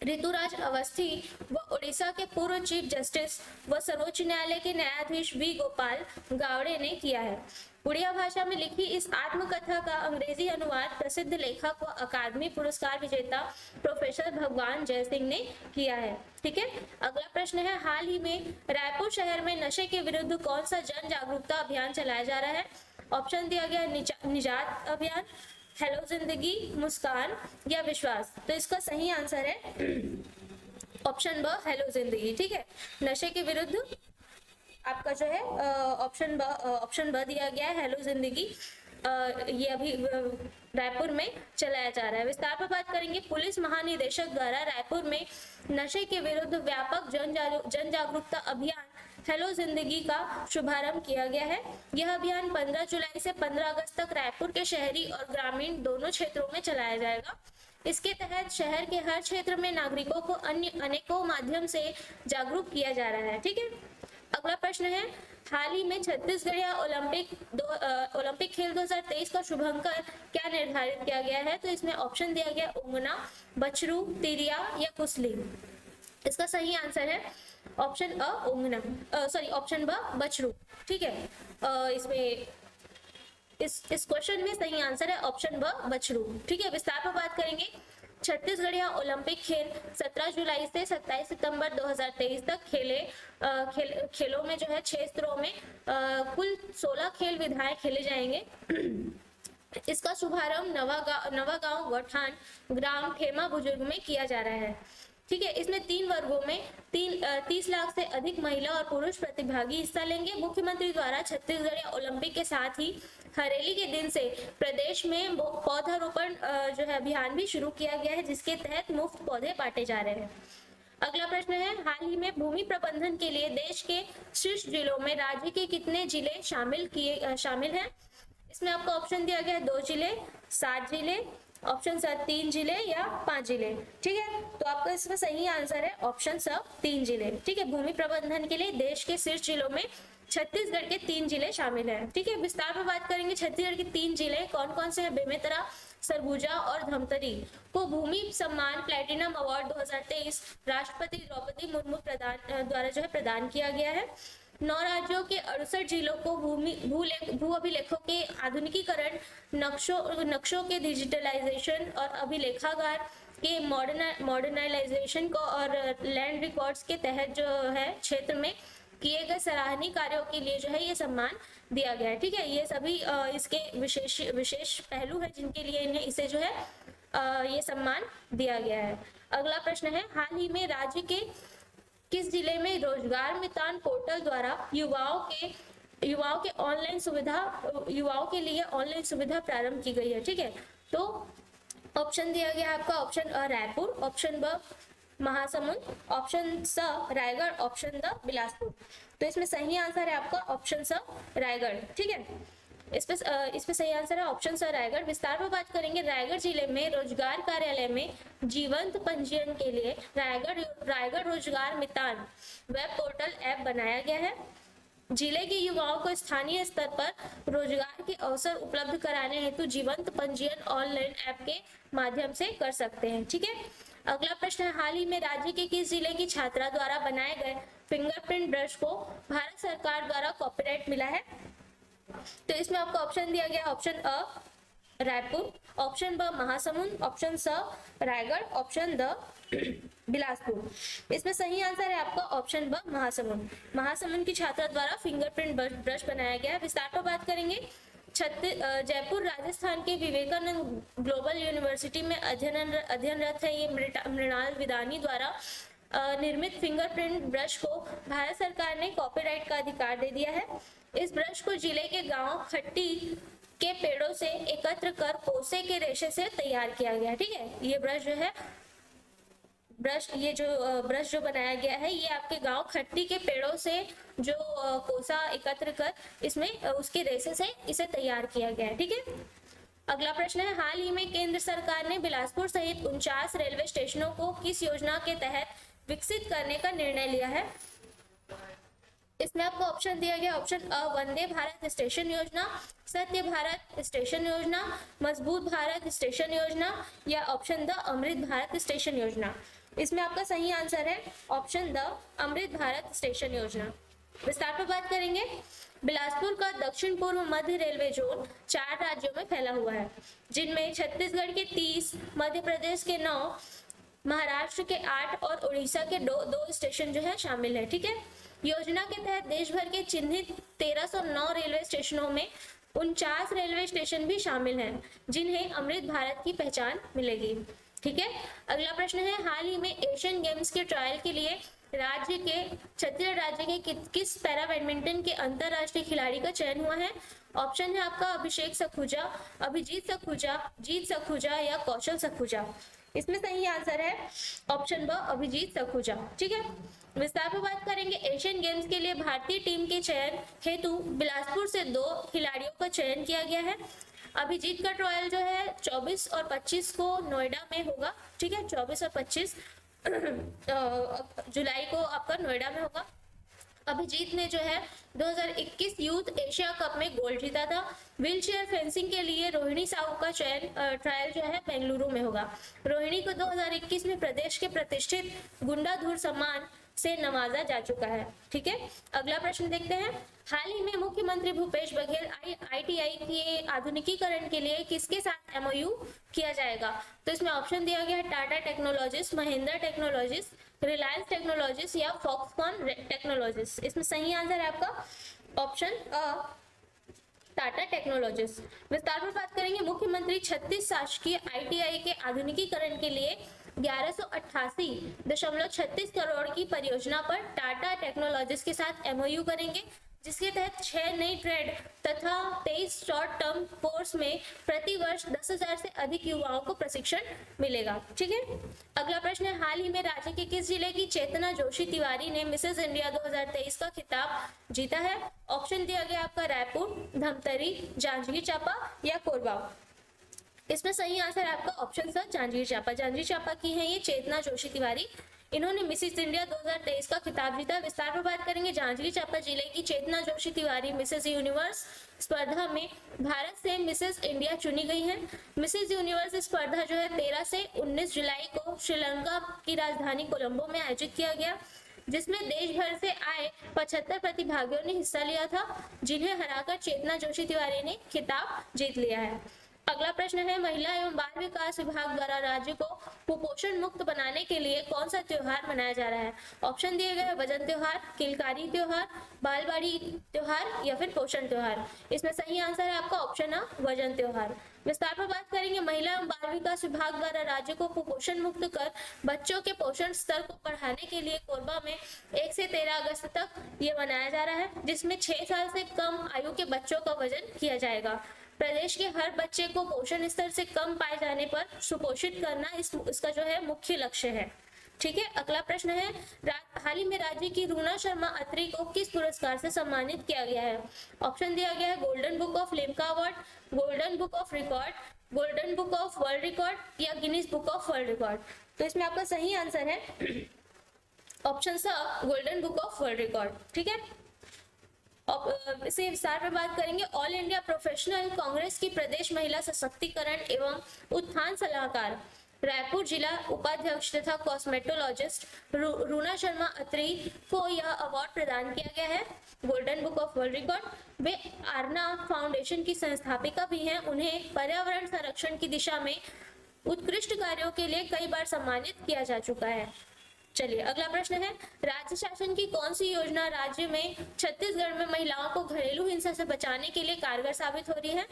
ऋतुराज अवस्थी व उड़ीसा के पूर्व चीफ जस्टिस व सर्वोच्च न्यायालय के न्यायाधीश वी गोपाल गावड़े ने किया है। उड़िया भाषा में लिखी इस आत्मकथा का अंग्रेजी अनुवाद प्रसिद्ध लेखक व अकादमी पुरस्कार विजेता प्रोफेसर भगवान जय सिंह ने किया है। ठीक है, अगला प्रश्न है, हाल ही में रायपुर शहर में नशे के विरुद्ध कौन सा जन जागरूकता अभियान चलाया जा रहा है? ऑप्शन दिया गया, निजात अभियान, हेलो जिंदगी, मुस्कान या विश्वास। तो इसका सही आंसर है ऑप्शन ब, हेलो जिंदगी। ठीक है, नशे के विरुद्ध आपका जो है ऑप्शन ब दिया गया है, हेलो जिंदगी। ये अभी रायपुर में चलाया जा रहा है। विस्तार पर बात करेंगे, पुलिस महानिदेशक द्वारा रायपुर में नशे के विरुद्ध व्यापक जन जागरूकता अभियान हेलो जिंदगी का शुभारंभ किया गया है। यह अभियान 15 जुलाई से 15 अगस्त तक रायपुर के शहरी और ग्रामीण दोनों क्षेत्रों में चलाया जाएगा। इसके तहत शहर के हर क्षेत्र में नागरिकों को अन्य अनेकों माध्यम से जागरूक किया जा रहा है। ठीक है, अगला प्रश्न है, हाल ही में छत्तीसगढ़ ओलंपिक खेल 2023 का शुभंकर क्या निर्धारित किया गया है? तो इसमें ऑप्शन दिया गया, उंगना, बछरू, तिरिया या कुसली। इसका सही आंसर है ऑप्शन अ, उंगना, सॉरी ऑप्शन ब, बछरू। ठीक है, इसमें इस क्वेश्चन में सही आंसर है ऑप्शन ब, बछरू। ठीक है, विस्तार पर बात करेंगे, छत्तीसगढ़ ओलंपिक खेल 17 जुलाई से 27 सितंबर 2023 तक खेलों में जो है 6 स्तरों में कुल 16 खेल विधाएं खेले जाएंगे। इसका शुभारंभ नवागांव गौठान ग्राम खेमा बुजुर्ग में किया जा रहा है। ठीक है, इसमें 3 वर्गों में 30 लाख से अधिक महिला और पुरुष प्रतिभागी हिस्सा लेंगे। मुख्यमंत्री द्वारा छत्तीसगढ़ ओलंपिक के साथ ही हरेली के दिन से प्रदेश में पौधारोपण जो है अभियान भी शुरू किया गया है, जिसके तहत मुफ्त पौधे बांटे जा रहे हैं। अगला प्रश्न है, हाल ही में भूमि प्रबंधन के लिए देश के शीर्ष जिलों में राज्य के कितने जिले शामिल हैं? इसमें आपको ऑप्शन दिया गया है 2 जिले, 7 जिले, ऑप्शन स 3 जिले या 5 जिले। ठीक है, तो आपका इसमें सही आंसर है ऑप्शन स 3 जिले। ठीक है, भूमि प्रबंधन के लिए देश के शीर्ष जिलों में छत्तीसगढ़ के 3 जिले शामिल हैं। ठीक है, विस्तार पर बात करेंगे, छत्तीसगढ़ के 3 जिले कौन कौन से हैं? बेमेतरा, सरगुजा और धमतरी को भूमि सम्मान प्लैटिनम अवार्ड 2023 राष्ट्रपति द्रौपदी मुर्मू द्वारा जो है प्रदान किया गया है। 9 राज्यों के 68 जिलों को भू अभिलेखों के आधुनिकीकरण, नक्शों के डिजिटलाइजेशन और अभिलेखागार के मॉडर्नाइजेशन को और लैंड रिकॉर्ड्स के तहत जो है क्षेत्र में किए गए सराहनीय कार्यों के लिए जो है ये सम्मान दिया गया है। ठीक है, ये सभी इसके विशेष पहलू है जिनके लिए इन्हें इसे जो है ये सम्मान दिया गया है। अगला प्रश्न है, हाल ही में राज्य के किस जिले में रोजगार मितान पोर्टल द्वारा युवाओं के लिए ऑनलाइन सुविधा प्रारंभ की गई है? ठीक है, तो ऑप्शन दिया गया आपका ऑप्शन अ रायपुर, ऑप्शन ब महासमुंद, ऑप्शन स रायगढ़, ऑप्शन द बिलासपुर। तो इसमें सही आंसर है आपका ऑप्शन स रायगढ़। ठीक है, इस पे सही आंसर है ऑप्शन स रायगढ़। विस्तार पर बात करेंगे, रायगढ़ जिले में रोजगार कार्यालय में जीवंत पंजीयन के लिए रायगढ़ रोजगार मितान वेब पोर्टल ऐप बनाया गया है। जिले के युवाओं को स्थानीय स्तर पर रोजगार के अवसर उपलब्ध कराने हेतु जीवंत पंजीयन ऑनलाइन ऐप के माध्यम से कर सकते हैं। ठीक है, अगला प्रश्न है, हाल ही में राज्य के किस जिले की छात्रा द्वारा बनाए गए फिंगरप्रिंट ब्रश को भारत सरकार द्वारा कॉपीराइट मिला है? तो इसमें आपको ऑप्शन दिया गया ऑप्शन अ रायपुर, ऑप्शन ब महासमुंद, ऑप्शन स रायगढ़, ऑप्शन द बिलासपुर। इसमें सही आंसर है आपका ऑप्शन ब महासमुंद की छात्रा द्वारा फिंगरप्रिंट ब्रश बनाया गया है। विस्तार पर बात करेंगे, जयपुर राजस्थान के विवेकानंद ग्लोबल यूनिवर्सिटी में अध्ययनरत है ये मृणाल विदानी द्वारा निर्मित फिंगरप्रिंट ब्रश को भारत सरकार ने कॉपीराइट का अधिकार दे दिया है। इस ब्रश को जिले के गांव खट्टी के पेड़ों से एकत्र कर कोसे के रेशे से तैयार किया गया। ठीक है, ये ब्रश जो है ब्रश जो बनाया गया है ये आपके गांव खट्टी के पेड़ों से जो कोसा एकत्र कर इसमें उसके रेशे से इसे तैयार किया गया है। ठीक है, अगला प्रश्न है, हाल ही में केंद्र सरकार ने बिलासपुर सहित 49 रेलवे स्टेशनों को किस योजना के तहत विकसित करने का निर्णय लिया है? इसमें आपको ऑप्शन दिया गया, ऑप्शन अ वंदे भारत स्टेशन योजना, सत्य भारत स्टेशन योजना, मजबूत भारत स्टेशन योजना या option D Amrit Bharat station योजना। इसमें आपका सही आंसर है option D Amrit Bharat station योजना। विस्तार पर बात करेंगे, बिलासपुर का दक्षिण पूर्व मध्य रेलवे जोन 4 राज्यों में फैला हुआ है, जिनमें छत्तीसगढ़ के 30, मध्य प्रदेश के 9, महाराष्ट्र के 8 और उड़ीसा के दो स्टेशन जो है शामिल है। ठीक है, योजना के तहत देश भर के चिन्हित 1309 रेलवे स्टेशनों में 49 रेलवे स्टेशन भी शामिल हैं, जिन्हें अमृत भारत की पहचान मिलेगी। ठीक है, अगला प्रश्न है, हाल ही में एशियन गेम्स के ट्रायल के लिए छत्तीसगढ़ राज्य के किस पैरा बैडमिंटन के अंतरराष्ट्रीय खिलाड़ी का चयन हुआ है? ऑप्शन है आपका अभिषेक सखुजा, अभिजीत सखुजा, जीत सखुजा या कौशल सखुजा। इसमें सही आंसर है ऑप्शन ब अभिजीत सखुजा। ठीक है, विस्तार पर बात करेंगे, एशियन गेम्स के लिए भारतीय टीम के चयन हेतु बिलासपुर से 2 खिलाड़ियों का चयन किया गया है। अभिजीत का ट्रायल जो है 24 और 25 को नोएडा में होगा। ठीक है, 24 और 25 जुलाई को आपका नोएडा में होगा। अभिजीत ने जो है 2021 यूथ एशिया कप में गोल्ड जीता था। व्हीलचेयर फेंसिंग के लिए रोहिणी साहू का ट्रायल जो है बेंगलुरु में होगा। रोहिणी को 2021 में प्रदेश के प्रतिष्ठित गुंडाधुर सम्मान से नवाजा जा चुका है। ठीक है, अगला प्रश्न देखते हैं, हाल ही में मुख्यमंत्री भूपेश बघेल ITI के आधुनिकीकरण के लिए किसके साथ MOU किया जाएगा? तो इसमें ऑप्शन दिया गया है Tata technologies, Mahindra technologies, Reliance technologies या फॉक्सकॉन टेक्नोलॉजीज। इसमें सही आंसर है आपका ऑप्शन अ टाटा टेक्नोलॉजीज। विस्तार पर बात करेंगे, मुख्यमंत्री 36 शासकीय ITI के आधुनिकीकरण के लिए 1188.36 करोड़ की परियोजना पर टाटा टेक्नोलॉजीज के साथ MOU करेंगे, जिसके तहत 6 नई ट्रेड तथा 23 शॉर्ट टर्म कोर्स में प्रति वर्ष 10,000 से अधिक युवाओं को प्रशिक्षण मिलेगा। ठीक है, अगला प्रश्न है, हाल ही में राज्य के किस जिले की चेतना जोशी तिवारी ने मिसेस इंडिया 2023 का खिताब जीता है? ऑप्शन दिया गया आपका रायपुर, धमतरी, जांजगीर चांपा या कोरबा। इसमें सही आंसर है आपका ऑप्शन स जांजगीर चांपा। जांजगीर चांपा की है ये चेतना जोशी तिवारी, इन्होंने मिसेस इंडिया 2023 का खिताब जीता। विस्तार पर बात करेंगे, जांजगीर चांपा जिले की चेतना जोशी तिवारी मिसेस यूनिवर्स स्पर्धा में भारत से मिसेस इंडिया चुनी गई हैं। मिसेस यूनिवर्स स्पर्धा जो है 13 से 19 जुलाई को श्रीलंका की राजधानी कोलंबो में आयोजित किया गया, जिसमें देश भर से आए 75 प्रतिभागियों ने हिस्सा लिया था, जिन्हें हराकर चेतना जोशी तिवारी ने खिताब जीत लिया है। अगला प्रश्न है, महिला एवं बाल विकास विभाग द्वारा राज्य को कुपोषण मुक्त बनाने के लिए कौन सा त्योहार मनाया जा रहा है? ऑप्शन दिए गए वजन त्योहार, किलकारी त्योहार, बालवाड़ी त्योहार या फिर पोषण त्योहार। इसमें सही आंसर है आपका ऑप्शन अ वजन त्योहार। विस्तार पर बात करेंगे, महिला एवं बाल विकास विभाग द्वारा राज्य को कुपोषण मुक्त कर बच्चों के पोषण स्तर को बढ़ाने के लिए कोरबा में 1 से 13 अगस्त तक ये मनाया जा रहा है, जिसमें 6 साल से कम आयु के बच्चों का वजन किया जाएगा। प्रदेश के हर बच्चे को पोषण स्तर से कम पाए जाने पर सुपोषित करना इसका जो है मुख्य लक्ष्य है। ठीक है, अगला प्रश्न है, हाल ही में राज्य की रूना शर्मा अत्री को किस पुरस्कार से सम्मानित किया गया है? ऑप्शन दिया गया है golden book of Limca award, golden book of record, golden book of world record या Guinness book of world record. तो इसमें आपका सही आंसर है ऑप्शन स golden book of world record. ठीक है, इसे विस्तार पर बात करेंगे, ऑल इंडिया प्रोफेशनल कांग्रेस की प्रदेश महिला सशक्तिकरण एवं उत्थान सलाहकार रायपुर जिला उपाध्यक्ष तथा कॉस्मेटोलॉजिस्ट रूना शर्मा अत्री को यह अवार्ड प्रदान किया गया है, golden book of world record. Way Aarna foundation की संस्थापिका भी हैं। उन्हें पर्यावरण संरक्षण की दिशा में उत्कृष्ट कार्यों के लिए कई बार सम्मानित किया जा चुका है। चलिए, अगला प्रश्न है, राज्य शासन की कौन सी योजना राज्य में छत्तीसगढ़ में महिलाओं को घरेलू हिंसा से बचाने के लिए कारगर साबित हो रही है?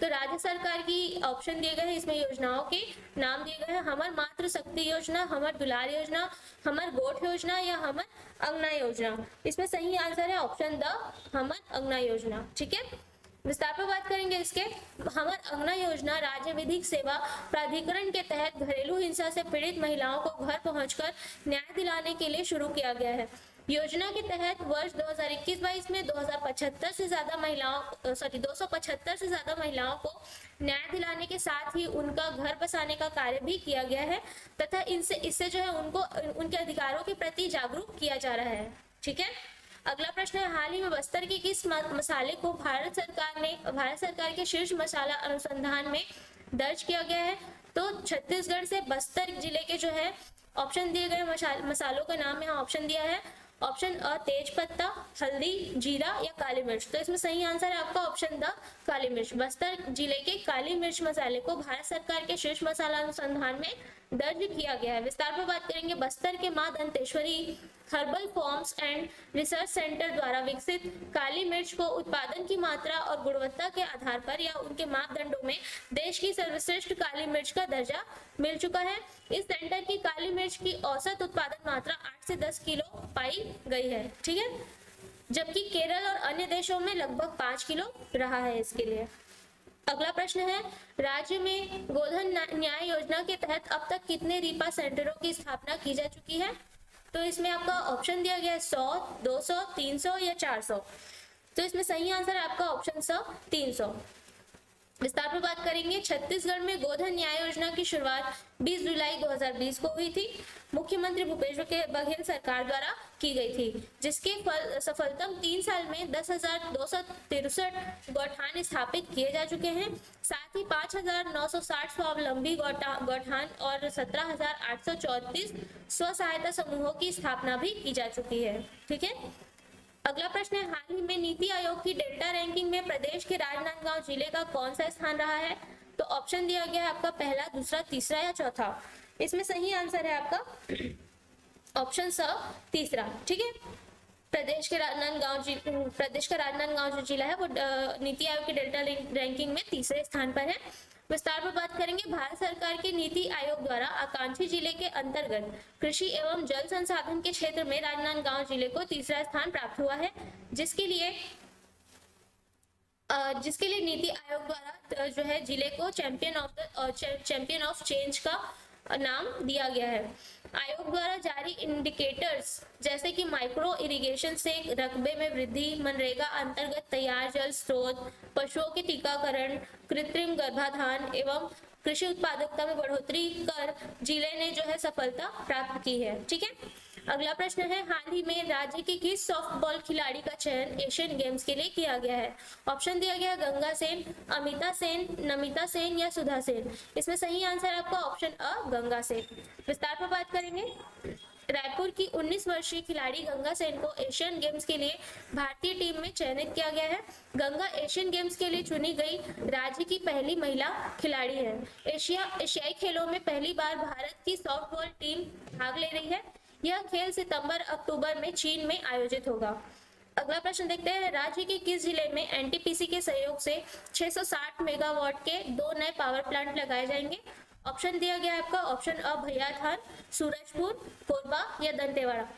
तो राज्य सरकार की ऑप्शन दिए गए हैं, इसमें योजनाओं के नाम दिए गए हैं, हमर मातृ शक्ति योजना, हमर दुलार योजना, हमर गोठ योजना या हमर अंगना योजना। इसमें सही आंसर है ऑप्शन द हमर अंगना योजना। ठीक है, विस्तार पर बात करेंगे इसके। हमर अंगना योजना राज्य विधिक सेवा प्राधिकरण के तहत घरेलू हिंसा से पीड़ित महिलाओं को घर पहुंचकर न्याय दिलाने के लिए शुरू किया गया है। योजना के तहत वर्ष 2021-22 में 275 से ज्यादा महिलाओं को न्याय दिलाने के साथ ही उनका घर बसाने का कार्य भी किया गया है तथा इससे जो है उनको उनके अधिकारों के प्रति जागरूक किया जा रहा है। ठीक है, अगला प्रश्न है, हाल ही में बस्तर के किस मसाले को भारत सरकार के शीर्ष मसाला अनुसंधान में दर्ज किया गया है? तो छत्तीसगढ़ से बस्तर जिले के जो है ऑप्शन दिए गए मसालों का नाम यहाँ ऑप्शन दिया है। ऑप्शन अ तेज पत्ता, हल्दी, जीरा या काली मिर्च। तो इसमें सही आंसर है आपका ऑप्शन द काली मिर्च। बस्तर जिले के काली मिर्च मसाले को भारत सरकार के शीर्ष मसाला अनुसंधान में दर्ज किया गया है। विस्तार पर बात करेंगे, बस्तर के मां Danteshwari herbal forms and research centre द्वारा विकसित काली मिर्च को उत्पादन की मात्रा और गुणवत्ता के आधार पर या उनके मापदंडों में देश की सर्वश्रेष्ठ काली मिर्च का दर्जा मिल चुका है। इस सेंटर की काली मिर्च की औसत उत्पादन मात्रा 8 से 10 किलो पाई गई है। ठीक है, जबकि केरल और अन्य देशों में लगभग 5 किलो रहा है इसके लिए। अगला प्रश्न है, राज्य में गोधन न्याय योजना के तहत अब तक कितने रीपा सेंटरों की स्थापना की जा चुकी है? तो इसमें आपका ऑप्शन दिया गया है 100, 200, 300 या 400। तो इसमें सही आंसर है आपका ऑप्शन स 300। विस्तार पर बात करेंगे, छत्तीसगढ़ में गोधन न्याय योजना की शुरुआत 20 जुलाई 2020 को हुई थी। मुख्यमंत्री भूपेश बघेल सरकार द्वारा की गई थी, जिसके सफलतम 3 साल में 10,263 गौठान स्थापित किए जा चुके हैं। साथ ही 5,960 स्वावलंबी गौठान और 17,834 स्व सहायता समूहों की स्थापना भी की जा चुकी है। ठीक है, अगला प्रश्न है, हाल ही में नीति आयोग की डेल्टा रैंकिंग में प्रदेश के राजनांदगांव जिले का कौन सा स्थान रहा है? तो ऑप्शन दिया गया है आपका पहला, दूसरा, तीसरा या चौथा। इसमें सही आंसर है आपका ऑप्शन स तीसरा। ठीक है, प्रदेश का राजनांदगांव जो जिला है वो नीति आयोग की डेल्टा रैंकिंग में तीसरे स्थान पर है। विस्तार पर बात करेंगे, भारत सरकार के नीति आयोग द्वारा आकांक्षी जिले के अंतर्गत कृषि एवं जल संसाधन के क्षेत्र में राजनांदगांव जिले को तीसरा स्थान प्राप्त हुआ है, जिसके लिए नीति आयोग द्वारा जो है जिले को चैंपियन ऑफ चेंज का नाम दिया गया है। आयोग द्वारा जारी इंडिकेटर्स जैसे कि माइक्रो इरिगेशन से रकबे में वृद्धि, मनरेगा अंतर्गत तैयार जल स्रोत, पशुओं के टीकाकरण, कृत्रिम गर्भाधान एवं कृषि उत्पादकता में बढ़ोतरी कर जिले ने जो है सफलता प्राप्त की है। ठीक है, अगला प्रश्न है, हाल ही में राज्य के किस सॉफ्टबॉल खिलाड़ी का चयन एशियन गेम्स के लिए किया गया है? ऑप्शन दिया गया गंगा सेन, अमिता सेन, नमिता सेन या सुधा सेन। इसमें सही आंसर आपका ऑप्शन अ गंगा सेन। विस्तार पर बात करेंगे, रायपुर की 19 वर्षीय खिलाड़ी गंगा सेन को एशियन गेम्स के लिए भारतीय टीम में चयनित किया गया है। गंगा एशियन गेम्स के लिए चुनी गई राज्य की पहली महिला खिलाड़ी है। एशियाई खेलों में पहली बार भारत की सॉफ्टबॉल टीम भाग ले रही है। यह खेल सितंबर-अक्टूबर में चीन में आयोजित होगा। अगला प्रश्न देखते हैं, राज्य के किस जिले में एनटीपीसी के सहयोग से 660 मेगावाट के 2 नए पावर प्लांट लगाए जाएंगे? ऑप्शन दिया गया है आपका ऑप्शन अ भैयाथान, सूरजपुर, कोरबा या दंतेवाड़ा।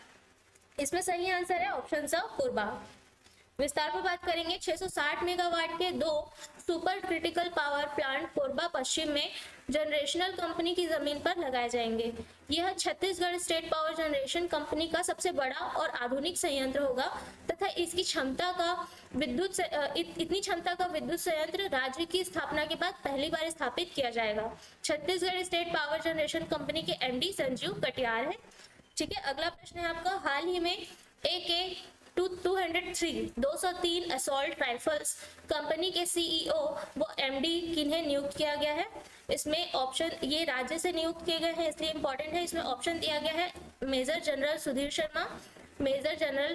इसमें सही आंसर है ऑप्शन स कोरबा। विस्तार पर बात करेंगे, 660 मेगावाट के 2 super critical power plant Korba Paschim में जनरेशनल कंपनी की जमीन पर लगाए जाएंगे। यह Chhattisgarh state power generation company का सबसे बड़ा और आधुनिक संयंत्र होगा तथा इसकी इतनी क्षमता का विद्युत संयंत्र राज्य की स्थापना के बाद पहली बार स्थापित किया जाएगा। Chhattisgarh state power generation company के एमडी संजीव कटियार है। ठीक है, अगला प्रश्न है आपका, हाल ही में AK-203 असॉल्ट राइफल्स कंपनी के सीईओ वो एमडी किन्हें नियुक्त किया गया है? इसमें ऑप्शन, ये राज्य से नियुक्त किए गए हैं इसलिए इंपॉर्टेंट है। इसमें ऑप्शन दिया गया है major general Sudhir Sharma, major general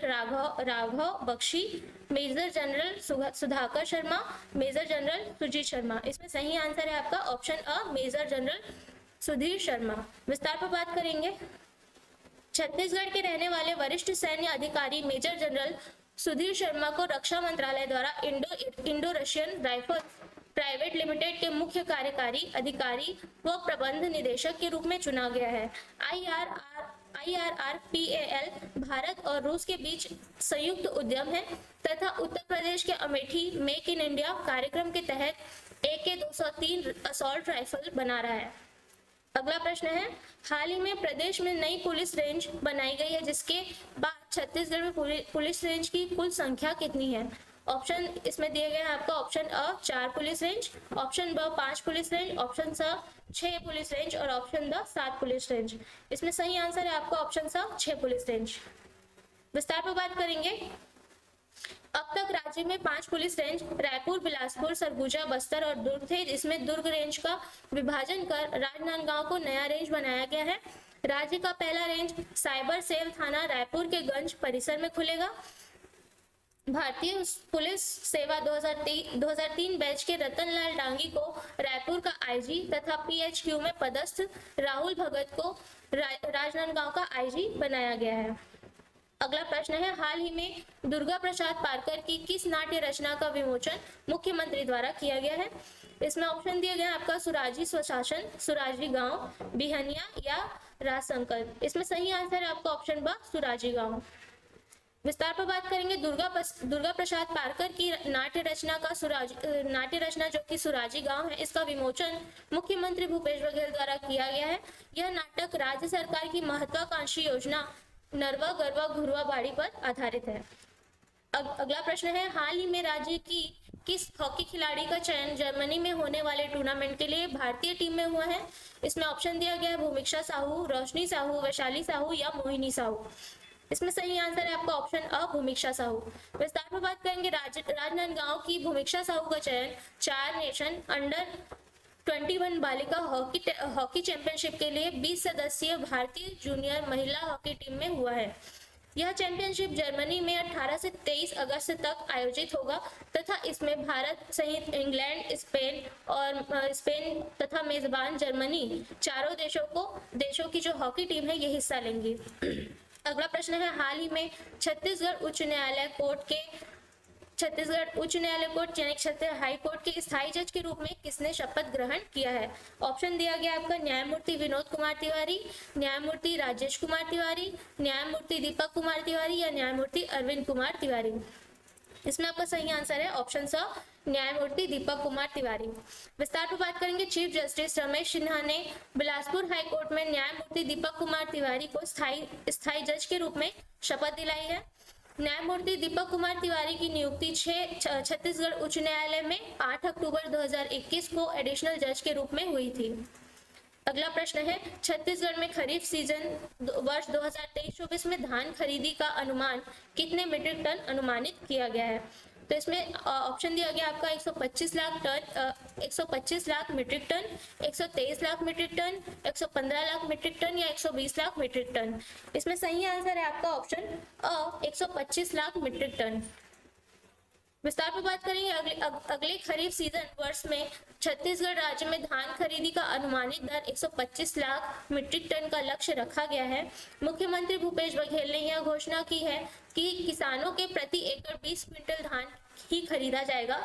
Raghav Bakshi, major general Sudhakar Sharma, major general Sujeet Sharma. इसमें सही आंसर है आपका option A major general Sudhir Sharma. विस्तार पर बात करेंगे, छत्तीसगढ़ के रहने वाले वरिष्ठ सैन्य अधिकारी मेजर जनरल सुधीर शर्मा को रक्षा मंत्रालय द्वारा Indo Russian rifles private limited के मुख्य कार्यकारी अधिकारी व प्रबंध निदेशक के रूप में चुना गया है। IRRPAL भारत और रूस के बीच संयुक्त उद्यम है तथा उत्तर प्रदेश के अमेठी मेक इन इंडिया कार्यक्रम के तहत AK-203 असॉल्ट राइफल बना रहा है। अगला प्रश्न है, हाल ही में प्रदेश में नई पुलिस रेंज बनाई गई है जिसके बाद छत्तीसगढ़ में पुलिस रेंज की कुल संख्या कितनी है? ऑप्शन इसमें दिए गए हैं आपका। ऑप्शन अ 4 पुलिस रेंज, ऑप्शन ब 5 पुलिस रेंज, ऑप्शन स 6 पुलिस रेंज और ऑप्शन द 7 पुलिस रेंज। इसमें सही आंसर है आपका ऑप्शन स 6 पुलिस रेंज। विस्तार पर बात करेंगे। अब तक राज्य में 5 पुलिस रेंज रायपुर, बिलासपुर, सरगुजा, बस्तर और दुर्ग थे। इसमें दुर्ग रेंज का विभाजन कर राजनांदगांव को नया रेंज बनाया गया है। राज्य का पहला रेंज साइबर सेल थाना रायपुर के गंज परिसर में खुलेगा। भारतीय पुलिस सेवा 2003 बैच के रतनलाल डांगी को रायपुर का आईजी तथा PHQ में पदस्थ राहुल भगत को राजनांदगांव का आईजी बनाया गया है। अगला प्रश्न है, हाल ही में दुर्गा प्रसाद पारकर की किस नाट्य रचना का विमोचन मुख्यमंत्री द्वारा किया गया है? इसमें ऑप्शन दिया गया है आपका सुराजी स्वशासन, सुराजी गांव, बिहनिया या राज संकल्प। इसमें सही आंसर है आपका ऑप्शन ब सुराजी गांव। विस्तार पर बात करेंगे। दुर्गा प्रसाद पारकर की नाट्य रचना जो कि सुराजी गांव है, इसका विमोचन मुख्यमंत्री भूपेश बघेल द्वारा किया गया है। यह नाटक राज्य सरकार की महत्वाकांक्षी योजना नरवा गरवा घुरवा बाड़ी पर आधारित है। अगला प्रश्न है, हाल ही में राज्य की किस हॉकी खिलाड़ी का चयन जर्मनी में होने वाले टूर्नामेंट के लिए भारतीय टीम में हुआ है? इसमें ऑप्शन दिया गया है भूमिक्षा साहू, रोशनी साहू, वैशाली साहू या मोहिनी साहू। इसमें सही आंसर है आपका ऑप्शन अ भूमिक्षा साहू। विस्तार पर बात करेंगे। राजनांदगांव की भूमिक्षा साहू का चयन 4 नेशन अंडर-21 बालिका हॉकी चैंपियनशिप के लिए 20 सदस्यीय भारतीय जूनियर महिला हॉकी टीम में हुआ है। यह चैंपियनशिप जर्मनी में 18 से 23 अगस्त तक आयोजित होगा तथा इसमें भारत सहित इंग्लैंड, स्पेन तथा मेजबान जर्मनी चारों देशों की जो हॉकी टीम है ये हिस्सा लेंगी। अगला प्रश्न है, हाल ही में छत्तीसगढ़ उच्च न्यायालय कोर्ट यानी छत्तीसगढ़ हाई कोर्ट के स्थायी जज के रूप में किसने शपथ ग्रहण किया है? ऑप्शन दिया गया आपका न्यायमूर्ति विनोद कुमार तिवारी, न्यायमूर्ति राजेश कुमार तिवारी, न्यायमूर्ति दीपक कुमार तिवारी या न्यायमूर्ति अरविंद कुमार तिवारी। इसमें आपका सही आंसर है ऑप्शन स न्यायमूर्ति दीपक कुमार तिवारी। विस्तार पर बात करेंगे। चीफ जस्टिस रमेश सिन्हा ने बिलासपुर हाई कोर्ट में न्यायमूर्ति दीपक कुमार तिवारी को स्थायी जज के रूप में शपथ दिलाई है। न्यायमूर्ति दीपक कुमार तिवारी की नियुक्ति छत्तीसगढ़ उच्च न्यायालय में 8 अक्टूबर 2021 को एडिशनल जज के रूप में हुई थी। अगला प्रश्न है, छत्तीसगढ़ में खरीफ सीजन वर्ष 2023-24 में धान खरीदी का अनुमान कितने मीट्रिक टन अनुमानित किया गया है? तो इसमें ऑप्शन दिया गया आपका 125 lakh metric tonne, 123 lakh metric tonne, 115 lakh metric tonne या 120 लाख मीट्रिक टन। इसमें सही आंसर है आपका ऑप्शन अ 125 लाख मीट्रिक टन। विस्तार पर बात करेंगे। अगले खरीफ सीजन वर्ष में छत्तीसगढ़ राज्य में धान खरीदी का अनुमानित दर 125 लाख मीट्रिक टन का लक्ष्य रखा गया है। मुख्यमंत्री भूपेश बघेल ने यह घोषणा की है कि किसानों के प्रति एकड़ 20 क्विंटल धान ही खरीदा जाएगा।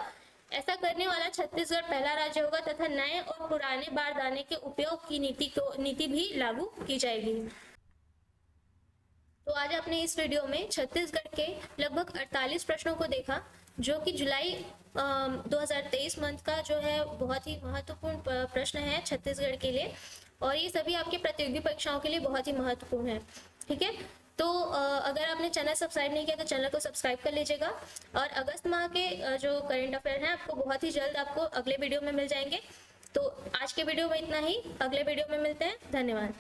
ऐसा करने वाला छत्तीसगढ़ पहला राज्य होगा तथा नए और पुराने बारदाने के उपयोग की नीति भी लागू की जाएगी। तो आज आपने इस वीडियो में छत्तीसगढ़ के लगभग 48 प्रश्नों को देखा जो कि जुलाई 2023 मंथ का जो है बहुत ही महत्वपूर्ण प्रश्न है छत्तीसगढ़ के लिए और ये सभी आपके प्रतियोगी परीक्षाओं के लिए बहुत ही महत्वपूर्ण है। ठीक है, तो अगर आपने चैनल सब्सक्राइब नहीं किया तो चैनल को सब्सक्राइब कर लीजिएगा और अगस्त माह के जो करंट अफेयर हैं आपको बहुत ही जल्द आपको अगले वीडियो में मिल जाएंगे। तो आज के वीडियो में इतना ही, अगले वीडियो में मिलते हैं। धन्यवाद।